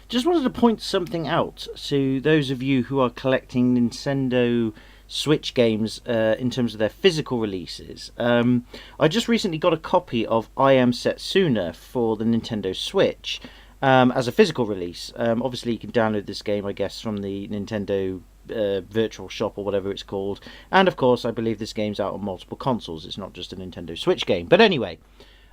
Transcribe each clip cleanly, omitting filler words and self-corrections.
Just wanted to point something out to those of you who are collecting Nintendo Switch games in terms of their physical releases. I just recently got a copy of I Am Setsuna for the Nintendo Switch as a physical release. Obviously, you can download this game, I guess, from the Nintendo virtual shop or whatever it's called. And of course, I believe this game's out on multiple consoles. It's not just a Nintendo Switch game. But anyway,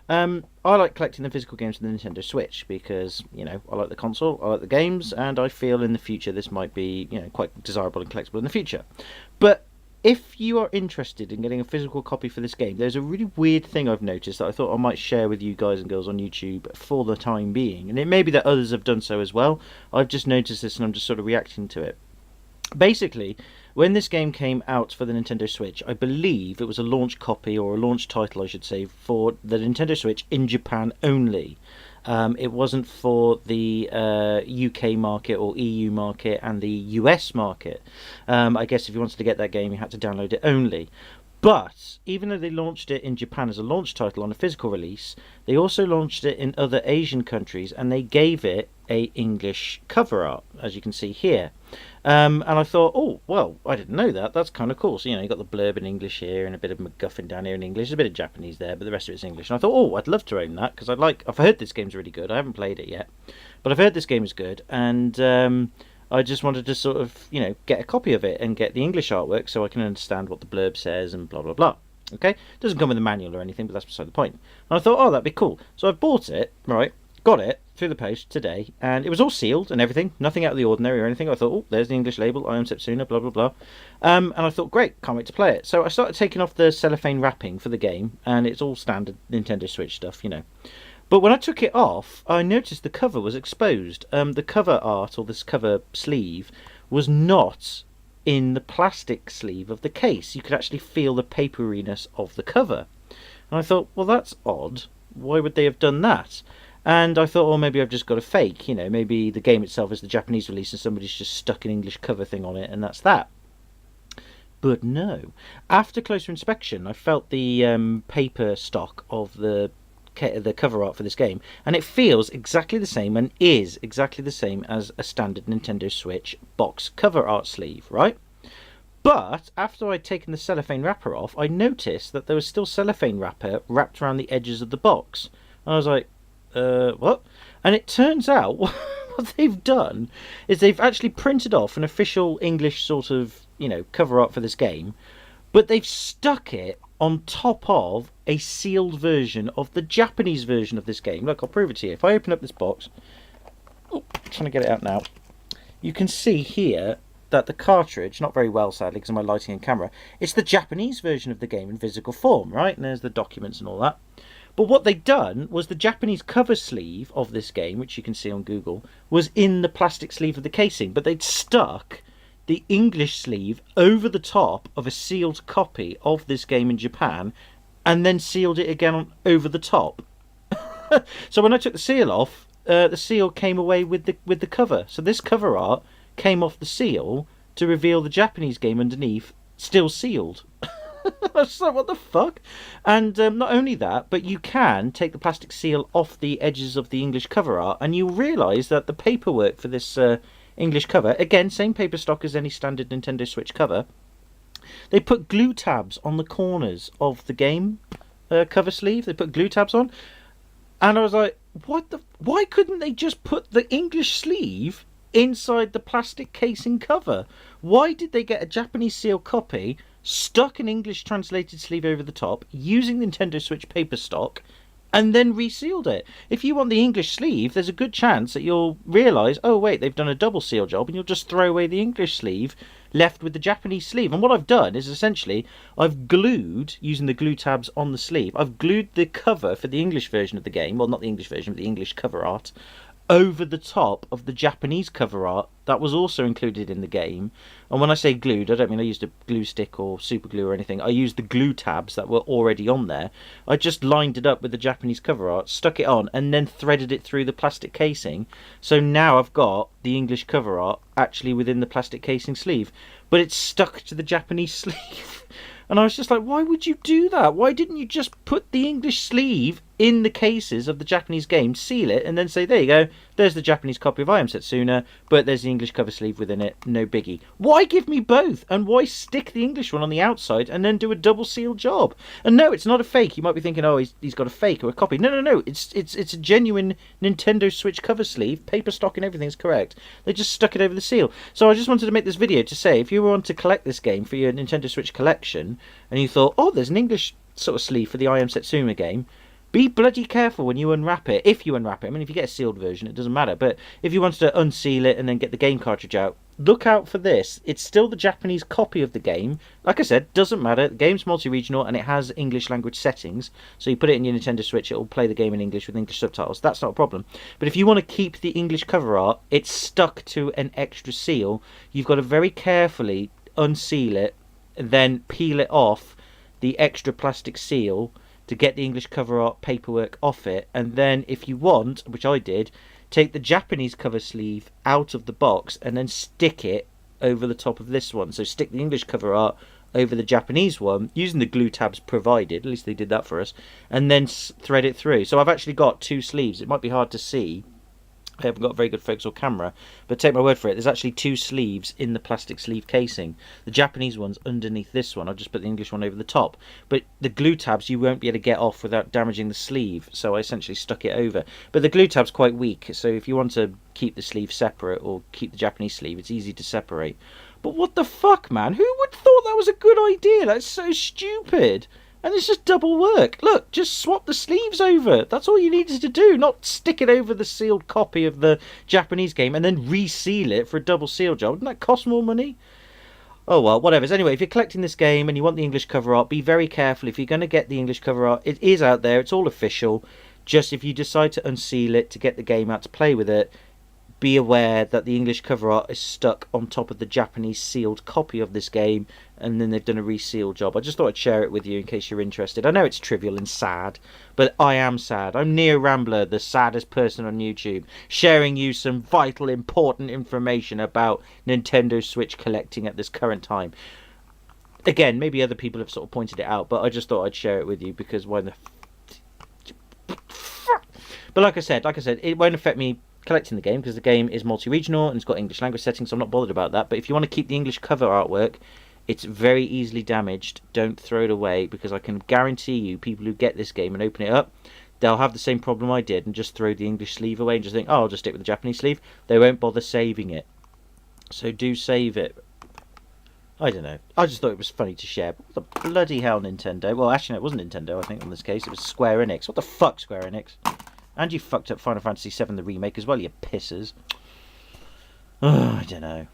I like collecting the physical games for the Nintendo Switch because, I like the console, I like the games, and I feel in the future this might be, quite desirable and collectible in the future. But if you are interested in getting a physical copy for this game, there's a really weird thing I've noticed that I thought I might share with you guys and girls on YouTube for the time being. And it may be that others have done so as well. I've just noticed this and I'm just sort of reacting to it. Basically, when this game came out for the Nintendo Switch, I believe it was a launch copy, or a launch title I should say, for the Nintendo Switch in Japan only. It wasn't for the UK market or EU market and the US market. I guess if you wanted to get that game you had to download it only. But even though they launched it in Japan as a launch title on a physical release, they also launched it in other Asian countries and they gave it a English cover art, as you can see here. And I thought, oh, well, I didn't know that. That's kind of cool. So, you got the blurb in English here and a bit of MacGuffin down here in English. There's a bit of Japanese there, but the rest of it's English. And I thought, oh, I'd love to own that because I've heard this game's really good. I haven't played it yet, but I've heard this game is good. And I just wanted to sort of, get a copy of it and get the English artwork so I can understand what the blurb says and blah, blah, blah. Okay? It doesn't come with a manual or anything, but that's beside the point. And I thought, oh, that'd be cool. So I bought it, right? Got it through the post today, and it was all sealed and everything, nothing out of the ordinary or anything. I thought, oh, there's the English label, I Am Setsuna, blah, blah, blah. And I thought, great, can't wait to play it. So I started taking off the cellophane wrapping for the game, and it's all standard Nintendo Switch stuff, But when I took it off, I noticed the cover was exposed. The cover art, or this cover sleeve, was not in the plastic sleeve of the case. You could actually feel the paperiness of the cover. And I thought, well, that's odd. Why would they have done that? And I thought, oh, maybe I've just got a fake. Maybe the game itself is the Japanese release and somebody's just stuck an English cover thing on it, and that's that. But no. After closer inspection, I felt the paper stock of the cover art for this game, and it feels exactly the same and is exactly the same as a standard Nintendo Switch box cover art sleeve, right? But after I'd taken the cellophane wrapper off, I noticed that there was still cellophane wrapper wrapped around the edges of the box. I was like, what? And it turns out what they've done is they've actually printed off an official English sort of, cover art for this game, but they've stuck it on top of a sealed version of the Japanese version of this game. Look, I'll prove it to you. If I open up this box, I'm trying to get it out now, you can see here that the cartridge, not very well sadly because of my lighting and camera, it's the Japanese version of the game in physical form, right? And there's the documents and all that. But what they'd done was the Japanese cover sleeve of this game, which you can see on Google, was in the plastic sleeve of the casing, but they'd stuck the English sleeve over the top of a sealed copy of this game in Japan and then sealed it again over the top. So when I took the seal off, the seal came away with the cover. So this cover art came off the seal to reveal the Japanese game underneath, still sealed. I was like, what the fuck? And not only that, but you can take the plastic seal off the edges of the English cover art and you'll realise that the paperwork for this English cover, again, same paper stock as any standard Nintendo Switch cover, they put glue tabs on the corners of the game cover sleeve. They put glue tabs on. And I was like, why couldn't they just put the English sleeve inside the plastic casing cover? Why did they get a Japanese seal copy, stuck an English translated sleeve over the top, using Nintendo Switch paper stock, and then resealed it? If you want the English sleeve, there's a good chance that you'll realise, oh wait, they've done a double seal job, and you'll just throw away the English sleeve, left with the Japanese sleeve. And what I've done is essentially, I've glued, using the glue tabs on the sleeve, I've glued the cover for the English version of the game, well not the English version, but the English cover art, over the top of the Japanese cover art that was also included in the game. And when I say glued, I don't mean I used a glue stick or super glue or anything. I used the glue tabs that were already on there. I just lined it up with the Japanese cover art, stuck it on, and then threaded it through the plastic casing. So now I've got the English cover art actually within the plastic casing sleeve, but it's stuck to the Japanese sleeve. And I was just like, why would you do that? Why didn't you just put the English sleeve in the cases of the Japanese game, seal it, and then say, there you go, there's the Japanese copy of I Am Setsuna, but there's the English cover sleeve within it, no biggie. Why give me both? And why stick the English one on the outside and then do a double seal job? And no, it's not a fake. You might be thinking, oh, he's got a fake or a copy. No. It's a genuine Nintendo Switch cover sleeve, paper stock and everything's correct. They just stuck it over the seal. So I just wanted to make this video to say, if you want to collect this game for your Nintendo Switch collection, and you thought, oh, there's an English sort of sleeve for the I Am Setsuna game, be bloody careful when you unwrap it, if you unwrap it. I mean, if you get a sealed version, it doesn't matter. But if you want to unseal it and then get the game cartridge out, look out for this. It's still the Japanese copy of the game. Like I said, doesn't matter. The game's multi-regional and it has English language settings. So you put it in your Nintendo Switch, it will play the game in English with English subtitles. That's not a problem. But if you want to keep the English cover art, it's stuck to an extra seal. You've got to very carefully unseal it, then peel it off the extra plastic seal to get the English cover art paperwork off it, and then if you want, which I did, take the Japanese cover sleeve out of the box and then stick it over the top of this one. So stick the English cover art over the Japanese one using the glue tabs provided, at least they did that for us, and then thread it through. So I've actually got two sleeves. It might be hard to see, I haven't got a very good focus or camera, but take my word for it, there's actually two sleeves in the plastic sleeve casing. The Japanese one's underneath this one. I'll just put the English one over the top. But the glue tabs you won't be able to get off without damaging the sleeve, so I essentially stuck it over. But the glue tab's quite weak, so if you want to keep the sleeve separate or keep the Japanese sleeve, it's easy to separate. But what the fuck, man? Who would thought that was a good idea? That's so stupid. And it's just double work. Look, just swap the sleeves over. That's all you needed to do. Not stick it over the sealed copy of the Japanese game and then reseal it for a double seal job. Wouldn't that cost more money? Oh well, whatever. Anyway, if you're collecting this game and you want the English cover art, be very careful. If you're going to get the English cover art, it is out there. It's all official. Just if you decide to unseal it to get the game out to play with it, be aware that the English cover art is stuck on top of the Japanese sealed copy of this game, and then they've done a reseal job. I just thought I'd share it with you in case you're interested. I know it's trivial and sad, but I am sad. I'm Near Rambler, the saddest person on YouTube, sharing you some vital, important information about Nintendo Switch collecting at this current time. Again, maybe other people have sort of pointed it out, but I just thought I'd share it with you because why the... But like I said, it won't affect me collecting the game because the game is multi-regional and it's got English language settings, so I'm not bothered about that. But if you want to keep the English cover artwork, it's very easily damaged. Don't throw it away, because I can guarantee you people who get this game and open it up, they'll have the same problem I did and just throw the English sleeve away and just think, oh, I'll just stick with the Japanese sleeve. They won't bother saving it. So do save it. I don't know. I just thought it was funny to share. But what the bloody hell, Nintendo? Well, actually, no, it wasn't Nintendo, I think, in this case. It was Square Enix. What the fuck, Square Enix? And you fucked up Final Fantasy VII the remake as well, you pissers. Oh, I don't know.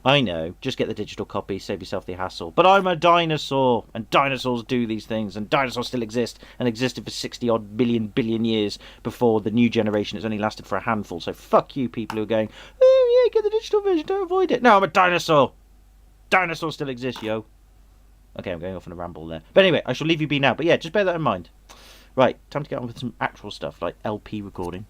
I know. Just get the digital copy, save yourself the hassle. But I'm a dinosaur, and dinosaurs do these things, and dinosaurs still exist, and existed for 60-odd billion years before the new generation. It's only lasted for a handful, so fuck you people who are going, oh yeah, get the digital version, don't avoid it. No, I'm a dinosaur. Dinosaurs still exist, yo. Okay, I'm going off on a ramble there. But anyway, I shall leave you be now. But yeah, just bear that in mind. Right, time to get on with some actual stuff, like LP recording.